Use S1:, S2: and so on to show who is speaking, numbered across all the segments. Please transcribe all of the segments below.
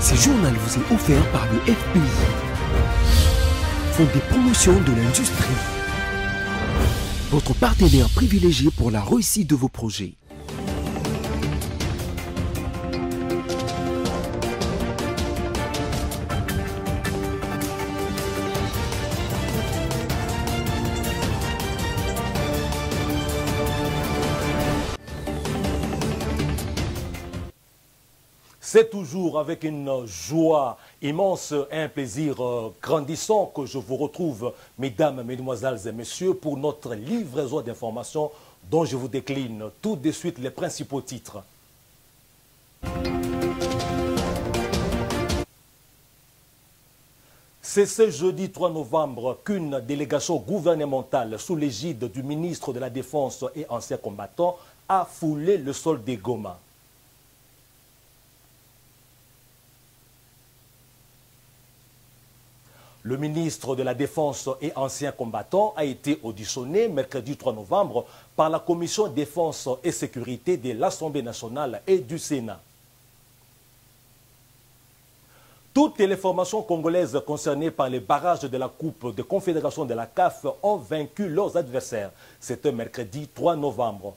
S1: Ce journal vous est offert par le FPI, Fonds des promotions de l'industrie, votre partenaire privilégié pour la réussite de vos projets.
S2: C'est toujours avec une joie immense et un plaisir grandissant que je vous retrouve, mesdames, mesdemoiselles et messieurs, pour notre livraison d'informations dont je vous décline tout de suite les principaux titres. C'est ce jeudi 3 novembre qu'une délégation gouvernementale sous l'égide du ministre de la Défense et ancien combattant a foulé le sol des Goma. Le ministre de la Défense et ancien combattant a été auditionné mercredi 3 novembre par la Commission Défense et Sécurité de l'Assemblée nationale et du Sénat. Toutes les formations congolaises concernées par les barrages de la Coupe de Confédération de la CAF ont vaincu leurs adversaires. C'était mercredi 3 novembre.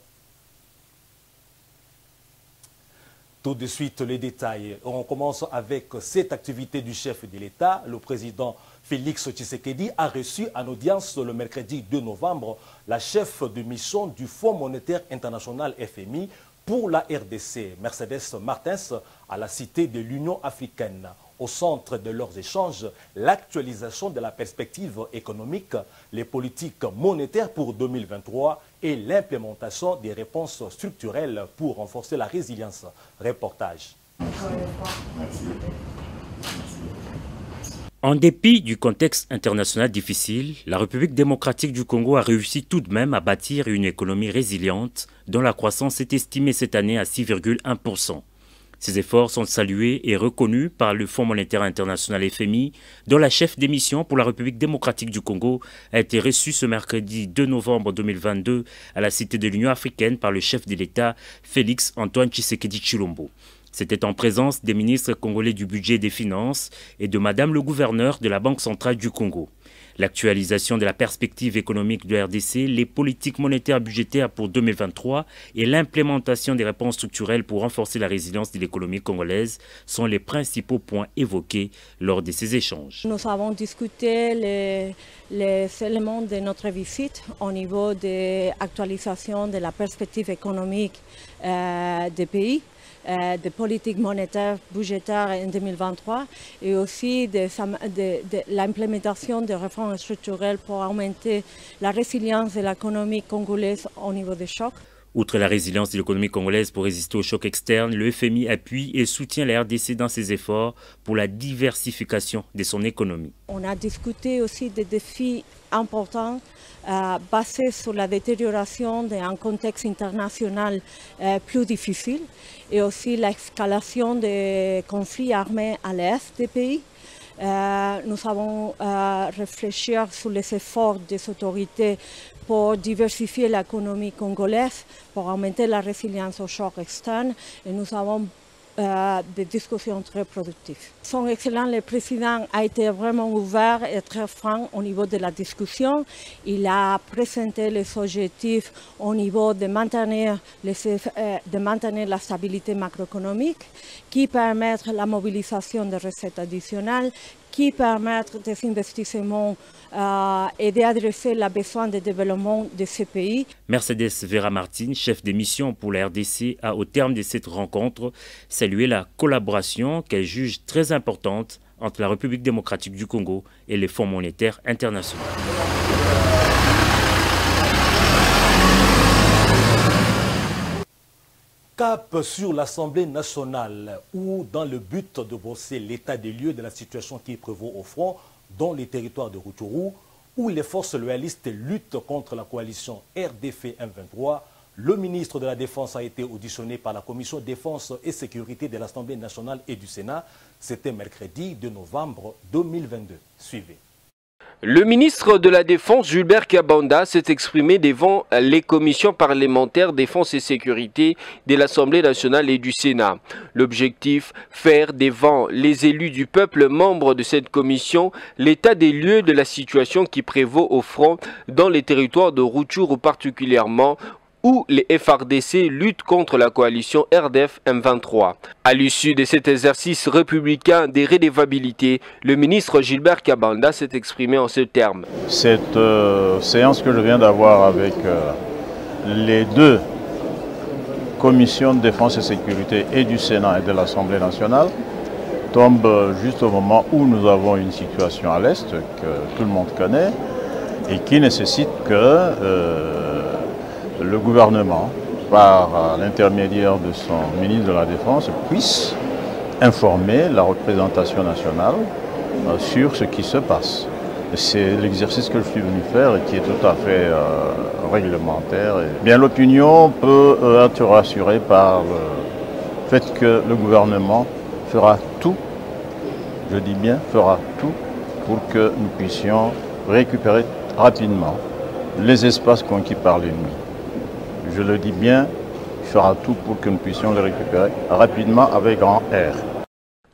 S2: Tout de suite, les détails. On commence avec cette activité du chef de l'État. Le président Félix Tshisekedi a reçu en audience le mercredi 2 novembre la chef de mission du Fonds monétaire international FMI pour la RDC, Mercedes Martins, à la Cité de l'Union africaine. Au centre de leurs échanges, l'actualisation de la perspective économique, les politiques monétaires pour 2023 et l'implémentation des réponses structurelles pour renforcer la résilience. Reportage.
S3: En dépit du contexte international difficile, la République démocratique du Congo a réussi tout de même à bâtir une économie résiliente dont la croissance est estimée cette année à 6,1%. Ces efforts sont salués et reconnus par le Fonds monétaire international FMI, dont la chef des missions pour la République démocratique du Congo a été reçue ce mercredi 2 novembre 2022 à la Cité de l'Union africaine par le chef de l'État, Félix Antoine Tshisekedi Tshilombo. C'était en présence des ministres congolais du budget et des finances et de Madame le gouverneur de la Banque centrale du Congo. L'actualisation de la perspective économique de RDC, les politiques monétaires budgétaires pour 2023 et l'implémentation des réponses structurelles pour renforcer la résilience de l'économie congolaise sont les principaux points évoqués lors de ces échanges.
S4: Nous avons discuté les éléments de notre visite au niveau de l'actualisation de la perspective économique des pays, de politique monétaire budgétaire en 2023 et aussi de l'implémentation des réformes structurelles pour augmenter la résilience de l'économie congolaise au niveau des chocs.
S3: Outre la résilience de l'économie congolaise pour résister aux chocs externes, le FMI appuie et soutient la RDC dans ses efforts pour la diversification de son économie.
S4: On a discuté aussi des défis importants basés sur la détérioration d'un contexte international plus difficile et aussi l'escalation des conflits armés à l'est des pays. Nous avons réfléchi sur les efforts des autorités pour diversifier l'économie congolaise, pour augmenter la résilience aux chocs externes et nous avons des discussions très productives. Son Excellence le Président a été vraiment ouvert et très franc au niveau de la discussion. Il a présenté les objectifs au niveau de maintenir la stabilité macroéconomique, qui permettent la mobilisation de recettes additionnelles, qui permettent des investissements et d'adresser les besoins de développement de ces pays.
S3: Mercedes Vera Martin, chef des missions pour la RDC, a au terme de cette rencontre salué la collaboration qu'elle juge très importante entre la République démocratique du Congo et les fonds monétaires internationaux.
S2: Cap sur l'Assemblée nationale où, dans le but de brosser l'état des lieux de la situation qui prévaut au front, dans les territoires de Rutshuru, où les forces loyalistes luttent contre la coalition RDF M23, le ministre de la Défense a été auditionné par la Commission Défense et Sécurité de l'Assemblée nationale et du Sénat. C'était mercredi 2 novembre 2022. Suivez.
S5: Le ministre de la Défense, Gilbert Kabanda, s'est exprimé devant les commissions parlementaires défense et sécurité de l'Assemblée nationale et du Sénat. L'objectif, faire devant les élus du peuple membres de cette commission l'état des lieux de la situation qui prévaut au front dans les territoires de Rutshuru particulièrement, où les FARDC luttent contre la coalition RDF M23. À l'issue de cet exercice républicain des redevabilités, le ministre Gilbert Kabanda s'est exprimé en ces termes.
S6: Cette séance que je viens d'avoir avec les deux commissions de défense et sécurité et du Sénat et de l'Assemblée nationale tombe juste au moment où nous avons une situation à l'Est que tout le monde connaît et qui nécessite que le gouvernement, par l'intermédiaire de son ministre de la Défense, puisse informer la représentation nationale sur ce qui se passe. C'est l'exercice que je suis venu faire et qui est tout à fait réglementaire. Bien, l'opinion peut être rassurée par le fait que le gouvernement fera tout, je dis bien fera tout, pour que nous puissions récupérer rapidement les espaces conquis par l'ennemi. Je le dis bien, il fera tout pour que nous puissions les récupérer rapidement avec grand R.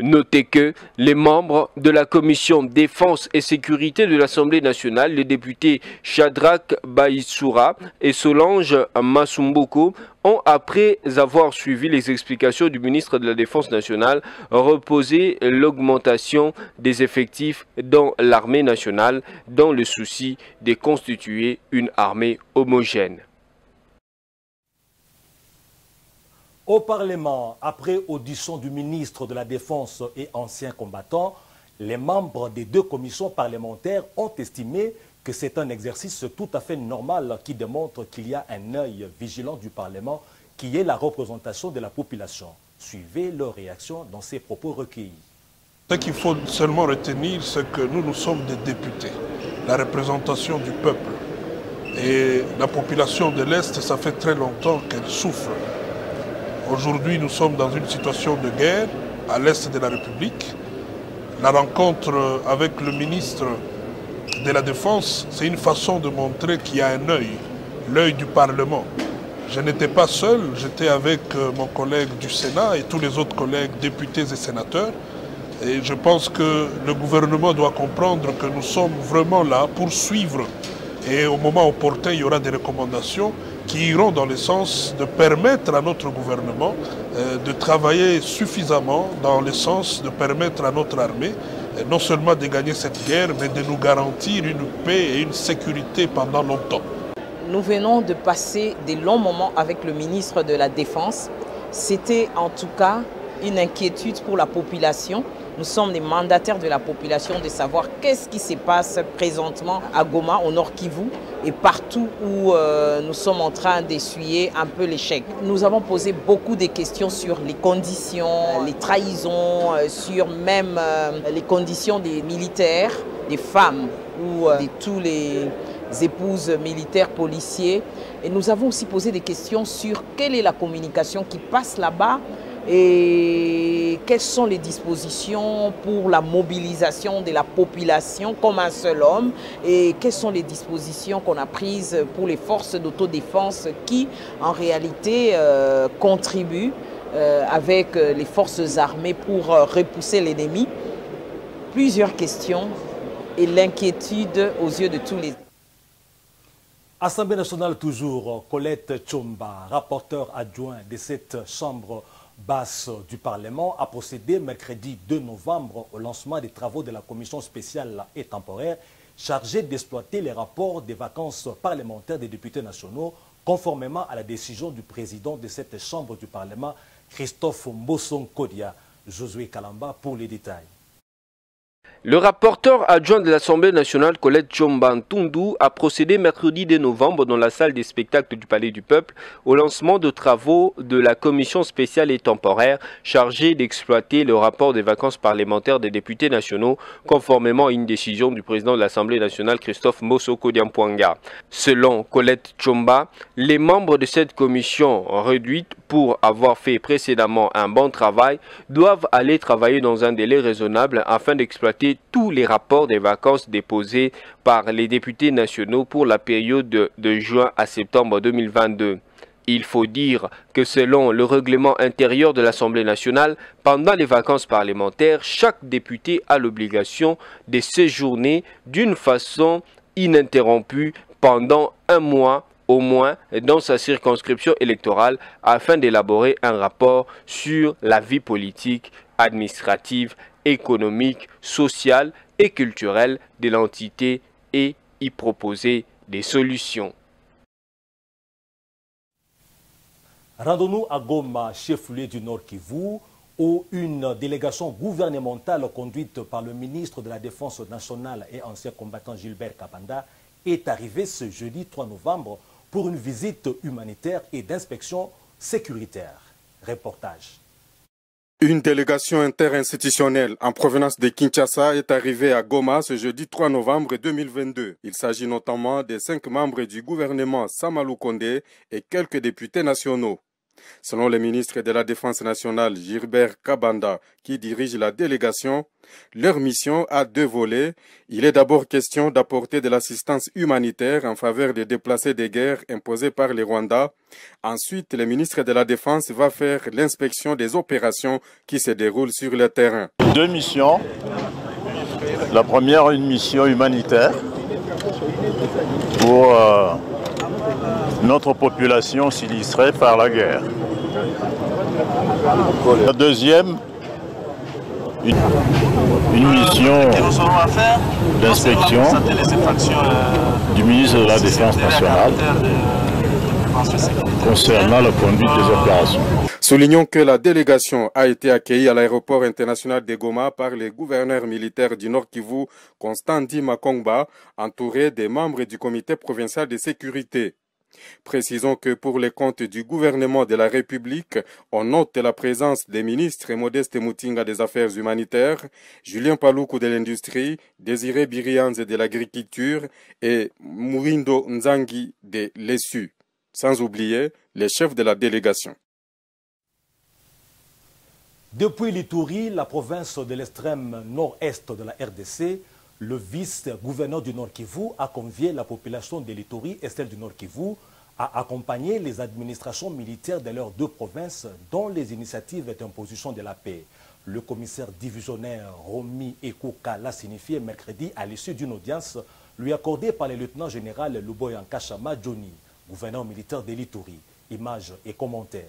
S5: Notez que les membres de la commission défense et sécurité de l'Assemblée nationale, les députés Shadrach Baïsoura et Solange Masumboko, ont, après avoir suivi les explications du ministre de la Défense nationale, reposé l'augmentation des effectifs dans l'armée nationale dans le souci de constituer une armée homogène.
S2: Au Parlement, après audition du ministre de la Défense et ancien combattant, les membres des deux commissions parlementaires ont estimé que c'est un exercice tout à fait normal qui démontre qu'il y a un œil vigilant du Parlement qui est la représentation de la population. Suivez leur réaction dans ces propos recueillis.
S7: Ce qu'il faut seulement retenir, c'est que nous sommes des députés, la représentation du peuple. Et la population de l'Est, ça fait très longtemps qu'elle souffre. Aujourd'hui, nous sommes dans une situation de guerre à l'est de la République. La rencontre avec le ministre de la Défense, c'est une façon de montrer qu'il y a un œil, l'œil du Parlement. Je n'étais pas seul, j'étais avec mon collègue du Sénat et tous les autres collègues députés et sénateurs. Et je pense que le gouvernement doit comprendre que nous sommes vraiment là pour suivre. Et au moment opportun, il y aura des recommandations qui iront dans le sens de permettre à notre gouvernement de travailler suffisamment dans le sens de permettre à notre armée non seulement de gagner cette guerre, mais de nous garantir une paix et une sécurité pendant longtemps.
S8: Nous venons de passer des longs moments avec le ministre de la Défense. C'était en tout cas une inquiétude pour la population. Nous sommes les mandataires de la population de savoir qu'est-ce qui se passe présentement à Goma, au Nord Kivu, et partout où nous sommes en train d'essuyer un peu l'échec. Nous avons posé beaucoup de questions sur les conditions, les trahisons, sur même les conditions des militaires, des femmes ou de tous les épouses militaires, policiers. Et nous avons aussi posé des questions sur quelle est la communication qui passe là-bas et quelles sont les dispositions pour la mobilisation de la population comme un seul homme et quelles sont les dispositions qu'on a prises pour les forces d'autodéfense qui en réalité contribuent avec les forces armées pour repousser l'ennemi. Plusieurs questions et l'inquiétude aux yeux de tous les...
S2: Assemblée nationale toujours, Colette Tchomba, rapporteur adjoint de cette chambre basse du Parlement, a procédé mercredi 2 novembre au lancement des travaux de la commission spéciale et temporaire chargée d'exploiter les rapports des vacances parlementaires des députés nationaux conformément à la décision du président de cette chambre du Parlement, Christophe Mbosson-Kodia. Josué Kalamba pour les détails.
S5: Le rapporteur adjoint de l'Assemblée nationale, Colette Tchomba Ntundu, a procédé mercredi 2 novembre dans la salle des spectacles du Palais du Peuple au lancement de travaux de la commission spéciale et temporaire chargée d'exploiter le rapport des vacances parlementaires des députés nationaux conformément à une décision du président de l'Assemblée nationale, Christophe Mbosson-Kodia. Selon Colette Tchomba, les membres de cette commission réduite pour avoir fait précédemment un bon travail, doivent aller travailler dans un délai raisonnable afin d'exploiter tous les rapports des vacances déposés par les députés nationaux pour la période de juin à septembre 2022. Il faut dire que selon le règlement intérieur de l'Assemblée nationale, pendant les vacances parlementaires, chaque député a l'obligation de séjourner d'une façon ininterrompue pendant un mois au moins dans sa circonscription électorale afin d'élaborer un rapport sur la vie politique, administrative, économique, sociale et culturelle de l'entité et y proposer des solutions.
S2: Rendons-nous à Goma, chef-lieu du Nord Kivu, où une délégation gouvernementale conduite par le ministre de la Défense nationale et ancien combattant Gilbert Kabanda est arrivée ce jeudi 3 novembre pour une visite humanitaire et d'inspection sécuritaire. Reportage.
S9: Une délégation interinstitutionnelle en provenance de Kinshasa est arrivée à Goma ce jeudi 3 novembre 2022. Il s'agit notamment des 5 membres du gouvernement Samalou Kondé et quelques députés nationaux. Selon le ministre de la Défense nationale Gilbert Kabanda, qui dirige la délégation, leur mission a 2 volets. Il est d'abord question d'apporter de l'assistance humanitaire en faveur des déplacés de guerre imposés par les Rwandais. Ensuite, le ministre de la Défense va faire l'inspection des opérations qui se déroulent sur le terrain.
S6: 2 missions. La première, une mission humanitaire pour notre population sinistrée par la guerre. La deuxième, une mission d'inspection du ministre de la Défense nationale concernant la conduite des opérations.
S9: Soulignons que la délégation a été accueillie à l'aéroport international de Goma par le gouverneur militaire du Nord Kivu, Constant Ndima Kongba, entouré des membres du comité provincial de sécurité. Précisons que pour les comptes du gouvernement de la République, on note la présence des ministres Modeste Mutinga des Affaires humanitaires, Julien Paluku de l'Industrie, Désiré Birianze de l'Agriculture et Mourindo Nzangi de l'ESU, sans oublier les chefs de la délégation.
S2: Depuis l'Ituri, la province de l'extrême nord-est de la RDC, le vice-gouverneur du Nord Kivu a convié la population de l'Ituri et celle du Nord Kivu à accompagner les administrations militaires de leurs 2 provinces dans les initiatives d'imposition de la paix. Le commissaire divisionnaire Romi Ekouka l'a signifié mercredi à l'issue d'une audience lui accordée par le lieutenant-général Luboya Nkashama Johnny, gouverneur militaire de l'Ituri. Images et commentaires.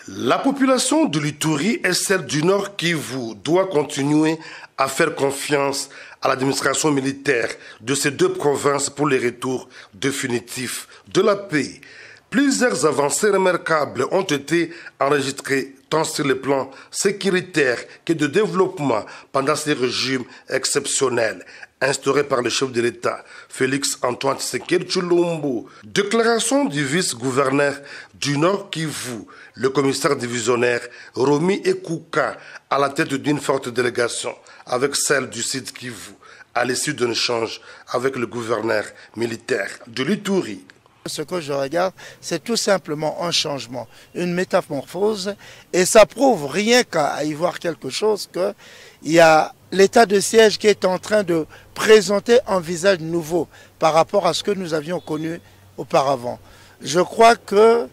S10: La population de l'Ituri et celle du Nord Kivu doit continuer à faire confiance à l'administration militaire de ces 2 provinces pour les retours définitifs de la paix. Plusieurs avancées remarquables ont été enregistrées tant sur le plan sécuritaire que de développement pendant ces régimes exceptionnels instaurés par le chef de l'État, Félix Antoine Tshisekedi Tshilombo. Déclaration du vice-gouverneur du Nord Kivu, le commissaire divisionnaire Romi Ekouka, à la tête d'une forte délégation avec celle du Sud Kivu, à l'issue d'un échange avec le gouverneur militaire de l'Ituri.
S11: Ce que je regarde, c'est tout simplement un changement, une métamorphose, et ça prouve rien qu'à y voir quelque chose qu'il y a l'état de siège qui est en train de présenter un visage nouveau par rapport à ce que nous avions connu auparavant. Je crois que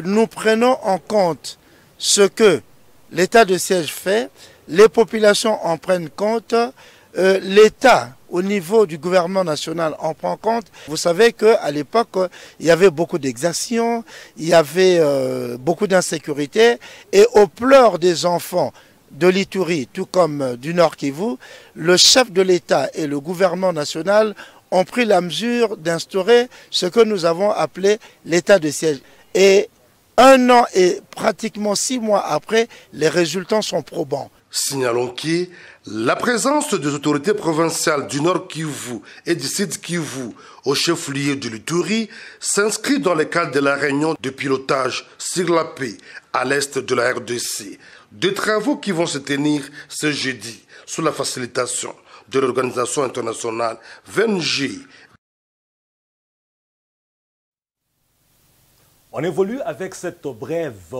S11: nous prenons en compte ce que l'état de siège fait, les populations en prennent compte, l'État au niveau du gouvernement national en prend compte. Vous savez qu'à l'époque, il y avait beaucoup d'exactions, il y avait beaucoup d'insécurité, et au pleurs des enfants de l'Ituri, tout comme du Nord Kivu, le chef de l'État et le gouvernement national ont pris la mesure d'instaurer ce que nous avons appelé l'état de siège. Et 1 an et pratiquement 6 mois après, les résultats sont probants.
S10: Signalons que la présence des autorités provinciales du Nord Kivu et du Sud Kivu au chef-lieu de l'Ituri s'inscrit dans le cadre de la réunion de pilotage sur la paix à l'est de la RDC. Des travaux qui vont se tenir ce jeudi sous la facilitation de l'organisation internationale VNG.
S2: On évolue avec cette brève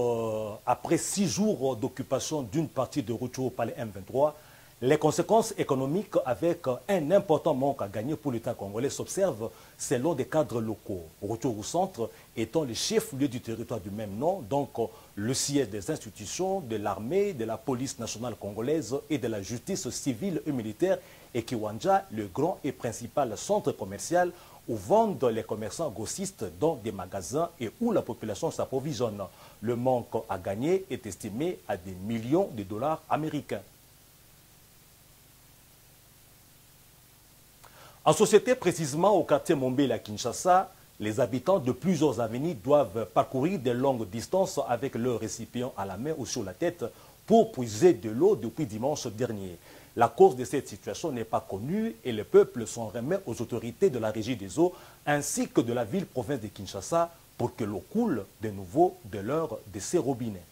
S2: après 6 jours d'occupation d'une partie de Rutshuru par les M23. Les conséquences économiques avec un important manque à gagner pour l'État congolais s'observent selon des cadres locaux. Rutshuru Centre étant le chef-lieu du territoire du même nom, donc le siège des institutions, de l'armée, de la police nationale congolaise et de la justice civile et militaire, et Kiwanja, le grand et principal centre commercial où vendent les commerçants grossistes dans des magasins et où la population s'approvisionne. Le manque à gagner est estimé à des millions de dollars américains. En société, précisément au quartier Mombele à Kinshasa, les habitants de plusieurs avenues doivent parcourir de longues distances avec leur récipient à la main ou sur la tête pour puiser de l'eau depuis dimanche dernier. La cause de cette situation n'est pas connue et le peuple s'en remet aux autorités de la Régie des eaux ainsi que de la ville-province de Kinshasa pour que l'eau coule de nouveau de ces robinets.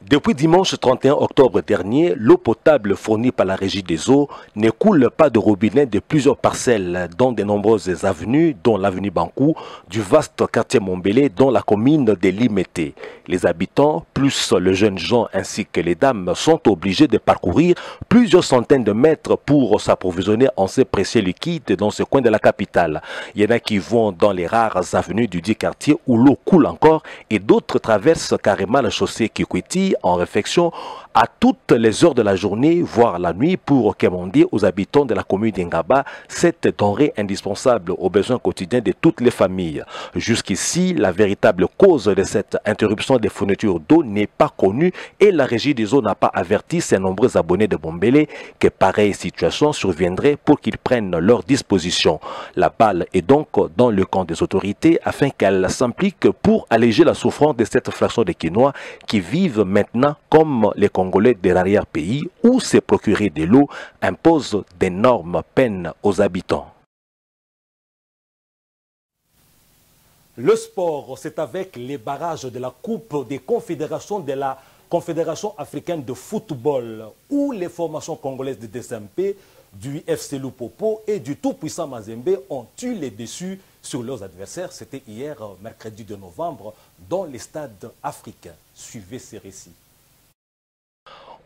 S12: Depuis dimanche 31 octobre dernier, l'eau potable fournie par la Régie des eaux ne coule pas de robinet de plusieurs parcelles dans de nombreuses avenues, dont l'avenue Bankou, du vaste quartier Mombele, dans la commune de Limete. Les habitants, plus les jeunes gens ainsi que les dames, sont obligés de parcourir plusieurs centaines de mètres pour s'approvisionner en ces précieux liquides dans ce coin de la capitale. Il y en a qui vont dans les rares avenues du dit quartier où l'eau coule encore et d'autres traversent carrément la chaussée Kikwiti en réflexion à toutes les heures de la journée, voire la nuit, pour commander aux habitants de la commune d'Ingaba cette denrée indispensable aux besoins quotidiens de toutes les familles. Jusqu'ici, la véritable cause de cette interruption des fournitures d'eau n'est pas connue et la Régie des eaux n'a pas averti ses nombreux abonnés de Mombele que pareille situation surviendrait pour qu'ils prennent leurs dispositions. La balle est donc dans le camp des autorités afin qu'elles s'impliquent pour alléger la souffrance de cette fraction de Quinois qui vivent maintenant comme les Congolais de l'arrière-pays où se procurer de l'eau impose d'énormes peines aux habitants.
S2: Le sport, c'est avec les barrages de la Coupe des Confédérations de la Confédération africaine de football où les formations congolaises de DSMP, du FC Lupopo et du tout-puissant Mazembe ont eu les dessus sur leurs adversaires. C'était hier, mercredi 2 novembre, dans les stades africains. Suivez ces récits.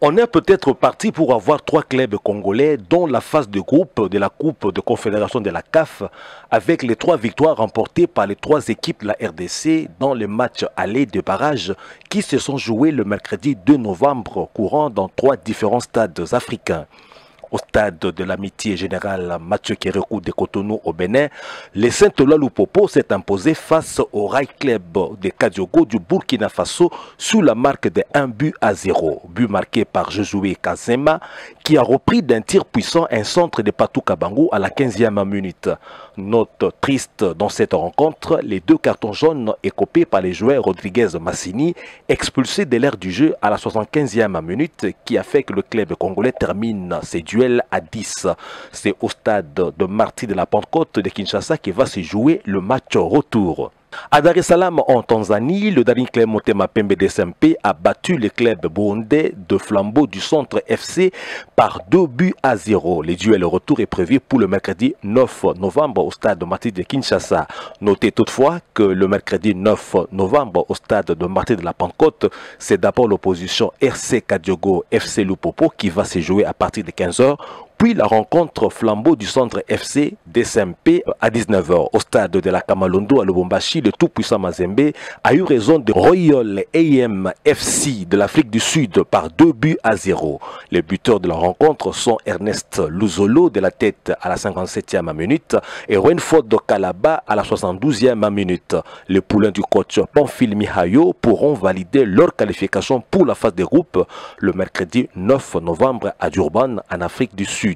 S12: On est peut-être parti pour avoir 3 clubs congolais dont la phase de groupe de la Coupe de Confédération de la CAF avec les 3 victoires remportées par les 3 équipes de la RDC dans les matchs aller de barrage qui se sont joués le mercredi 2 novembre courant dans 3 différents stades africains. Au stade de l'amitié générale Mathieu Kérékou de Cotonou au Bénin, les Saint-Ola Lupopo s'est imposé face au Rai Club de Kadiogo du Burkina Faso sous la marque de 1-0. But marqué par Josué Kazema qui a repris d'un tir puissant un centre de Patou Kabango à la 15e minute. Note triste dans cette rencontre, les 2 cartons jaunes écopés par les joueurs Rodriguez Massini expulsés de l'ère du jeu à la 75e minute qui a fait que le club congolais termine ses duels à 10. C'est au stade de Marty de la Pentecôte de Kinshasa qui va se jouer le match retour. À Dar es Salaam en Tanzanie, le Daring Club Motema Pembe DSMP a battu le club burundais de Flambeau du Centre FC par 2-0. Le duel retour est prévu pour le mercredi 9 novembre au stade de Marty de Kinshasa. Notez toutefois que le mercredi 9 novembre au stade de Marty de la Pentecôte, c'est d'abord l'opposition RC Kadiogo FC Lupopo qui va se jouer à partir de 15 h. Puis la rencontre Flambeau du Centre FC DSMP à 19 h. Au stade de la Kamalondo à Lubumbashi, le tout-puissant Mazembe a eu raison de Royal AM FC de l'Afrique du Sud par 2-0. Les buteurs de la rencontre sont Ernest Luzolo de la tête à la 57e minute et Renford de Kalaba à la 72e minute. Les poulains du coach Pamphile Mihayo pourront valider leur qualification pour la phase de groupe le mercredi 9 novembre à Durban en Afrique du Sud.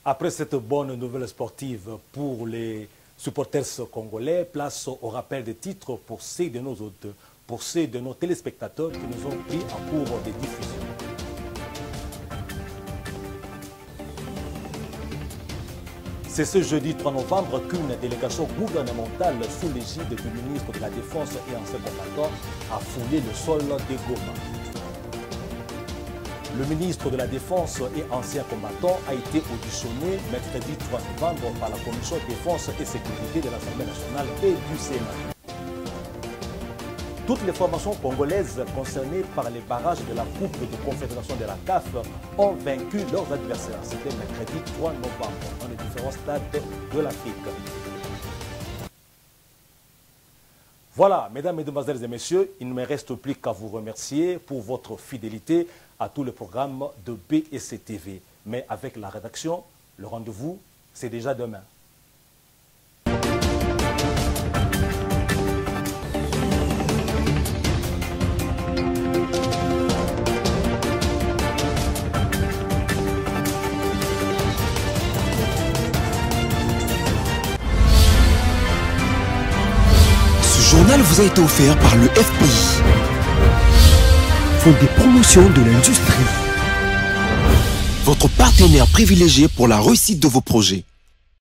S2: Après cette bonne nouvelle sportive pour les supporters congolais, place au rappel des titres pour ceux de nos téléspectateurs qui nous ont pris en cours de diffusion. C'est ce jeudi 3 novembre qu'une délégation gouvernementale sous l'égide du ministre de la Défense et ancien combattant a foulé le sol de Goma. Le ministre de la Défense et ancien combattant a été auditionné mercredi 3 novembre par la Commission Défense et Sécurité de l'Assemblée nationale et du Sénat. Toutes les formations congolaises concernées par les barrages de la Coupe de Confédération de la CAF ont vaincu leurs adversaires. C'était mercredi 3 novembre dans les différents stades de l'Afrique. Voilà, mesdames, mesdemoiselles et messieurs, il ne me reste plus qu'à vous remercier pour votre fidélité à tous les programmes de BSC TV. Mais avec la rédaction, le rendez-vous, c'est déjà demain.
S1: Ce journal vous a été offert par le FPI, Fonds des promotions de l'industrie, votre partenaire privilégié pour la réussite de vos projets.